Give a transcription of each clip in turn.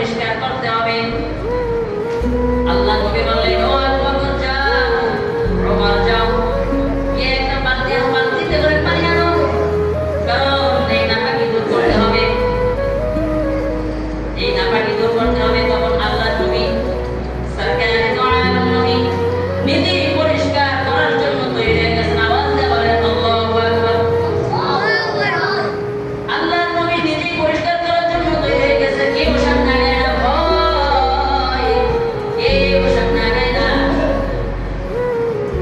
পরিষ্কার করতে হবে। আল্লাহ নবী বললেন, ও আবু বকর যাও, ওমর যাও, গিয়ে একটা বালতিতে করে পানি আনো, কারণ এই নাপাকি দূর করতে হবে, এই নাপাকি দূর করতে হবে। তখন আল্লাহ নবী সরকারে দো আলম নবী নিজে পরিষ্কার করার জন্য তৈরি হয়ে গেছেন। আওয়াজ দিয়ে বলেন আল্লাহু আকবার। আল্লাহ নবী নিজে পরিষ্কার করার জন্য তৈরি হয়ে গেছে। কেউ সামনে আগায় না, ভয়, কেউ সামনে আগায় না।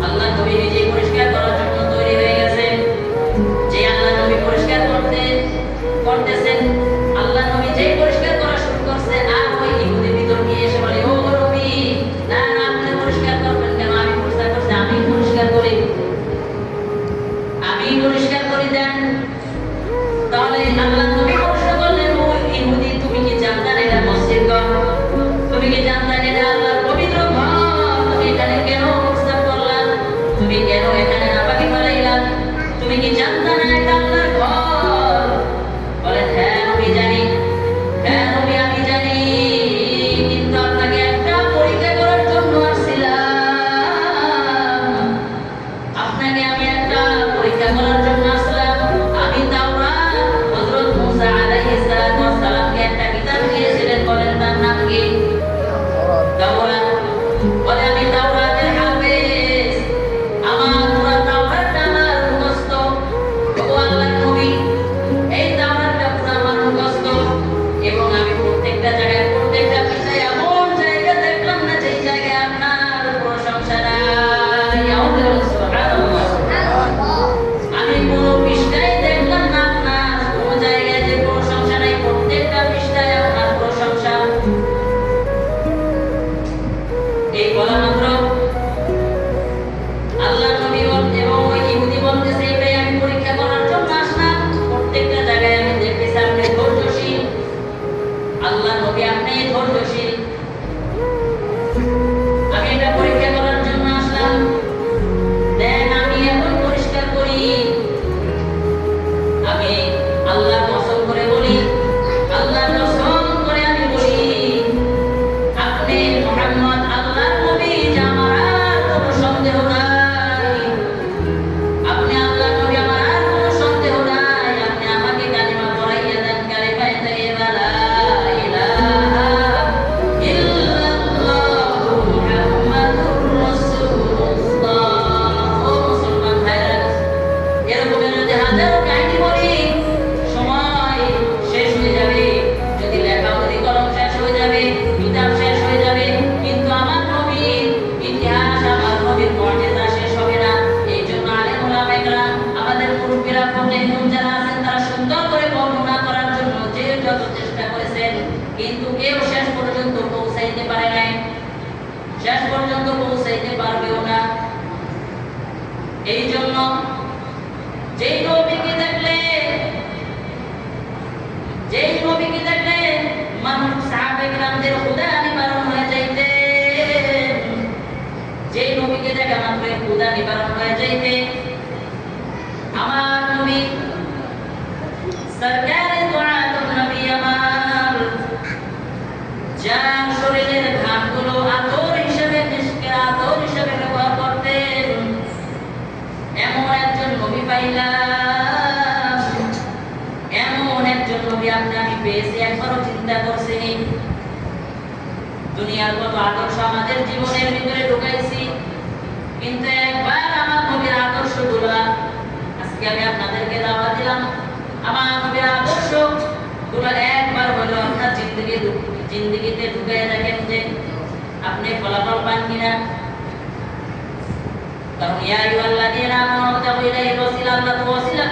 আল্লাহ নবী নিজে পরিষ্কার করার জন্য তৈরি হয়ে গেছে। যে আল্লাহ নবী পরিষ্কার করতেছেন, আল্লাহ নবী যে পরিষ্কার করা শুরু করছে, আর ওই ইহুদি ভিতর গিয়ে এসে বলে, ও নবী, না না, আপনি পরিষ্কার করবেন কেন? আমি পরিষ্কার করছি, আমি পরিষ্কার করি, আমি পরিষ্কার করি দেন। তাহলে আল্লাহ নবী প্রশ্ন করলেন, ও ইহুদি, তুমি কি জানতা না এটা মসজিদ ঘর? তুমি কি জানতা না এটা আল্লাহর পবিত্র ঘর? তুমি এখানে কেন প্রস্তাব করলা? তুমি কেন এখানে নাপাকি ফেলাইলা? তুমি কি জানতা না এটা আল্লাহর ঘর? বলেন, হ্যাঁ নবী জানি, হ্যাঁ নবী আমি জানি, কিন্তু আপনাকে একটা পরীক্ষা করার জন্য আসছিলাম। আপনাকে আমি একটা পরীক্ষা করার জন্য আসলাম। আমি তাওরাত হযরত মুসা আলাইহিস সালামকে একটা কিতাব দিয়েছিলেন, বলেন তার নাম কি? তাওরাত। বলে আমি তাওরাতের হাফেজ, আমার পুরো তাওরাতটা আমার মুখস্থ। ও আল্লাহর নবী, এই তাওরাতটা পুরো আমার মুখস্থ, এবং আমি প্রত্যেকটা জায়গায়, প্রত্যেকটা বিষয়ে এমন জায়গা দেখলাম না যেই জায়গায় আপনার প্রশংসা নাই। সুবহানাল্লাহ। আমি কোনো পৃষ্ঠায় দেখলাম না আপনার কোনো জায়গায় যে প্রশংসা নাই, প্রত্যেকটা পৃষ্ঠায় আপনার প্রশংসা। এই বলা মাত্র আল্লাহ নবী এবং ওই ইহুদি বলতেছে, এটাই আমি পরীক্ষা করার জন্য আসলাম। প্রত্যেকটা জায়গায় আমি দেখতেছি আপনি ধৈর্যশীল। আল্লাহ নবী, আপনি ধৈর্যশীল। আমি এটা পরীক্ষা করার জন্য আসলাম, দেন আমি এখন পরিষ্কার করি। আমি আল্লাহ কসম করে বলি, আল্লাহ কসম করে আমি বলি, আপনি মুহাম্মদ আল্লাহর নবী, যে আমার আর কোনো সন্দেহ নাই। আপনি আল্লাহর নবী, আমার আর কোনো সন্দেহ নাই। আপনি আমাকে কালিমা পড়াইয়া দেন, কালিমা তাইয়্যিবা লা ইলাহা ইল্লাল্লাহু মুহাম্মাদুর রাসূলুল্লাহ। ও মুসলমান ভাইরা, এরকমের যদি হাজারো কাহিনী বলি, সময় শেষ হয়ে যাবে। যদি লেখা, যদি কলম শেষ হয়ে যাবে, কিতাব শেষ হয়ে যাবে, কিন্তু আমার নবীর ইতিহাস, আমার নবীর মুজিজা শেষ হবে না। এই জন্য আলেম ওলামায়েরা, আমাদের মুরব্বিরা, ফকিহগণ যারা আছেন, তারা সুন্দর করে বর্ণনা করার জন্য যে যত চেষ্টা করেছেন, কিন্তু কেউ শেষ পর্যন্ত পৌঁছাইতে পারে নাই, শেষ পর্যন্ত পৌঁছাইতে পারবেও না। এই জন্য যেই নবীকে দেখলে মানুষ, সাহাবায়ে কিরামদের ক্ষুধা নিবারণ হয়ে যাইতেন। যেই নবীকে দেখা মাত্র ক্ষুধা নিবারণ হয়ে যাইতে। আমার নবী সরকারে দো আলম নবী আমার, যার শরীরের ঘামগুলো আতর হিসেবে, মিশকের আতর হিসেবে ব্যবহার করতেন, এমন একজন নবী পাইলাম। এমন একজন নবী আমি পেয়েছি, একবারও চিন্তা করছিনি। দুনিয়ার কত আদর্শ আমাদের জীবনের ভিতরে ঢুকাইছি, কিন্তু একবার আমার নবীর আদর্শগুলো আজকে আমি আপনাদেরকে দাওয়াত দিলাম। আমার নবীর আদর্শগুলো একবার হলো আপনার জিন্দেগিতে ঢুকাইয়া দেখেন যে আপনি ফলাফল পান কিনা। কারণ ইয়া আইয়ুহাল্লাযীনা আমানু তাকু ইলাইহির ওয়াসিলা, আল্লাহ ওয়াসিলা